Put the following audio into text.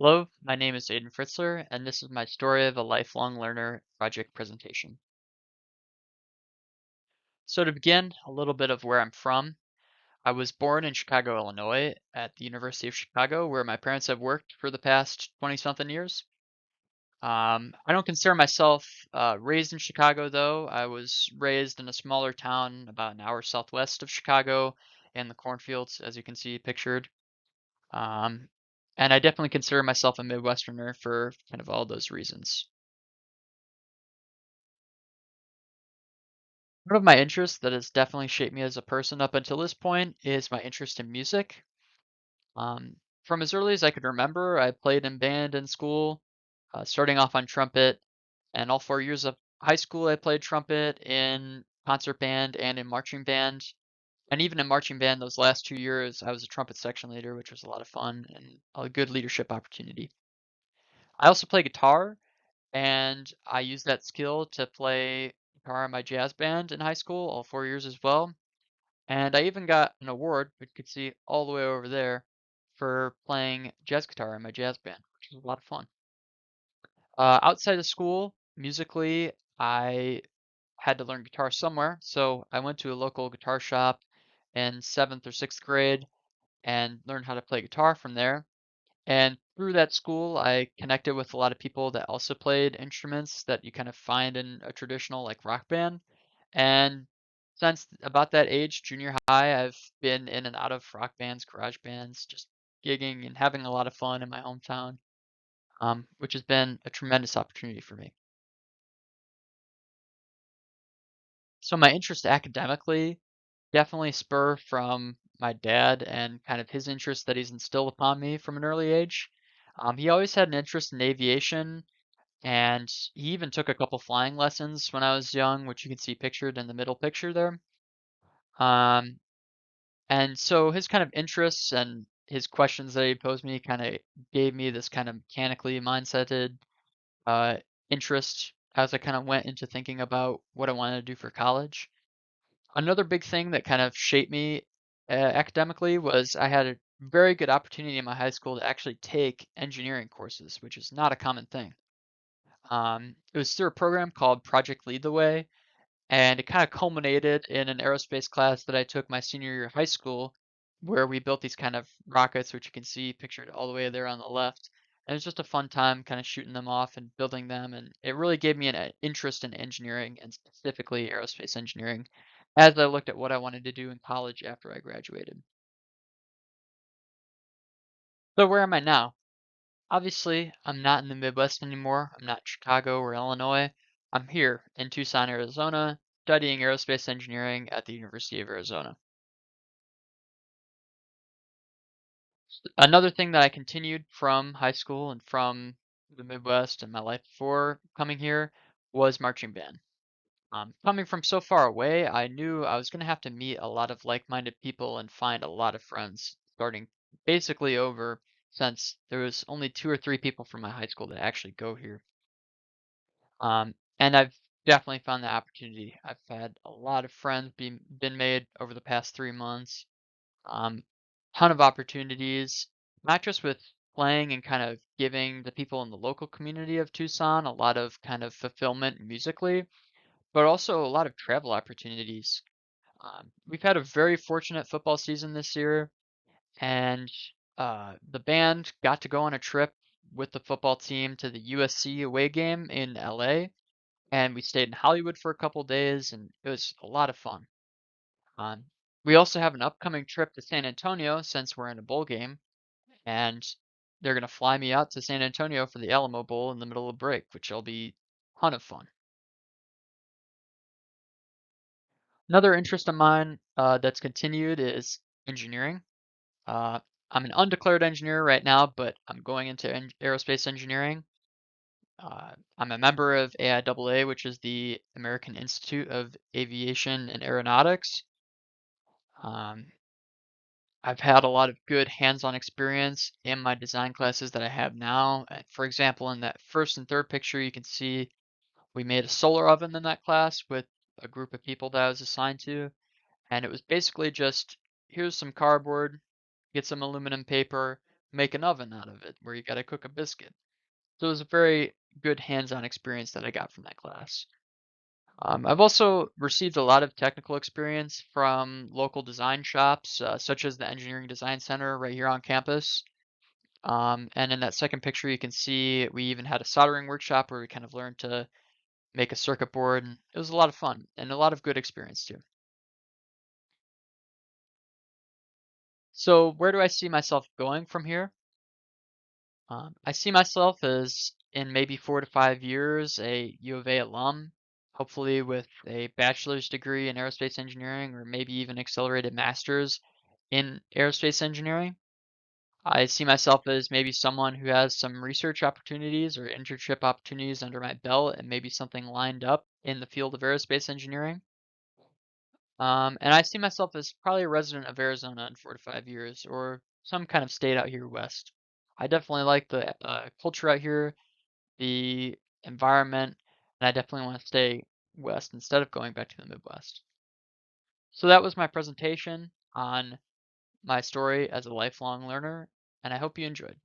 Hello, my name is Aidan Fritzler, and this is my story of a lifelong learner project presentation. So, to begin, a little bit of where I'm from. I was born in Chicago, Illinois, at the University of Chicago, where my parents have worked for the past 20 something years. I don't consider myself raised in Chicago, though. I was raised in a smaller town about an hour southwest of Chicago in the cornfields, as you can see pictured. Um, and I definitely consider myself a Midwesterner for kind of all those reasons. One of my interests that has definitely shaped me as a person up until this point is my interest in music. Um, from as early as I could remember, I played in band in school, starting off on trumpet, and all 4 years of high school, I played trumpet in concert band and in marching band. And even in marching band, those last 2 years, I was a trumpet section leader, which was a lot of fun and a good leadership opportunity. I also play guitar, and I used that skill to play guitar in my jazz band in high school, all 4 years as well. And I even got an award, which you could see all the way over there, for playing jazz guitar in my jazz band, which was a lot of fun. Outside of school, musically, I had to learn guitar somewhere, so I went to a local guitar shop in seventh or sixth grade and learned how to play guitar from there. And through that school, I connected with a lot of people that also played instruments that you kind of find in a traditional like rock band. And since about that age, junior high, I've been in and out of rock bands, garage bands, just gigging and having a lot of fun in my hometown, which has been a tremendous opportunity for me. So my interest academically definitely spur from my dad and kind of his interest that he's instilled upon me from an early age. He always had an interest in aviation, and he even took a couple flying lessons when I was young, which you can see pictured in the middle picture there. Um, And so his kind of interests and his questions that he posed me kind of gave me this kind of mechanically mindseted uh, interest as I kind of went into thinking about what I wanted to do for college. Another big thing that kind of shaped me academically was I had a very good opportunity in my high school to actually take engineering courses, which is not a common thing. It was through a program called Project Lead the Way, and it kind of culminated in an aerospace class that I took my senior year of high school, where we built these kind of rockets, which you can see pictured all the way there on the left. And it was just a fun time kind of shooting them off and building them. And it really gave me an interest in engineering and specifically aerospace engineering as I looked at what I wanted to do in college after I graduated. So, where am I now? Obviously, I'm not in the Midwest anymore. I'm not in Chicago or Illinois. I'm here in Tucson, Arizona, studying aerospace engineering at the University of Arizona. Another thing that I continued from high school and from the Midwest and my life before coming here was marching band. Coming from so far away, I knew I was going to have to meet a lot of like-minded people and find a lot of friends, starting basically over since there was only two or three people from my high school that actually go here. And I've definitely found that opportunity. I've had a lot of friends been made over the past 3 months. Um, ton of opportunities, not just with playing and kind of giving the people in the local community of Tucson a lot of kind of fulfillment musically, but also a lot of travel opportunities. We've had a very fortunate football season this year, and the band got to go on a trip with the football team to the USC away game in LA, and we stayed in Hollywood for a couple days, and it was a lot of fun. Um, we also have an upcoming trip to San Antonio since we're in a bowl game, and they're gonna fly me out to San Antonio for the Alamo Bowl in the middle of break, which will be a ton of fun. Another interest of mine that's continued is engineering. Uh, I'm an undeclared engineer right now, but I'm going into aerospace engineering. I'm a member of AIAA, which is the American Institute of Aviation and Aeronautics. Um, I've had a lot of good hands-on experience in my design classes that I have now. For example, in that first and third picture, you can see we made a solar oven in that class with a group of people that I was assigned to. And it was basically just here's some cardboard, get some aluminum paper. make an oven out of it, where you gotta cook a biscuit. So it was a very good hands-on experience that I got from that class. I've also received a lot of technical experience from local design shops, such as the Engineering Design Center right here on campus. And in that second picture, you can see we even had a soldering workshop where we kind of learned to make a circuit board, and it was a lot of fun and a lot of good experience too. So, where do I see myself going from here? I see myself as in maybe 4 to 5 years a U of A alum, hopefully with a bachelor's degree in aerospace engineering or maybe even accelerated master's in aerospace engineering. I see myself as maybe someone who has some research opportunities or internship opportunities under my belt and maybe something lined up in the field of aerospace engineering. And I see myself as probably a resident of Arizona in 4 to 5 years or some kind of state out here west. I definitely like the culture out here, the environment, and I definitely want to stay west instead of going back to the Midwest. So that was my presentation on my story as a lifelong learner, and I hope you enjoyed.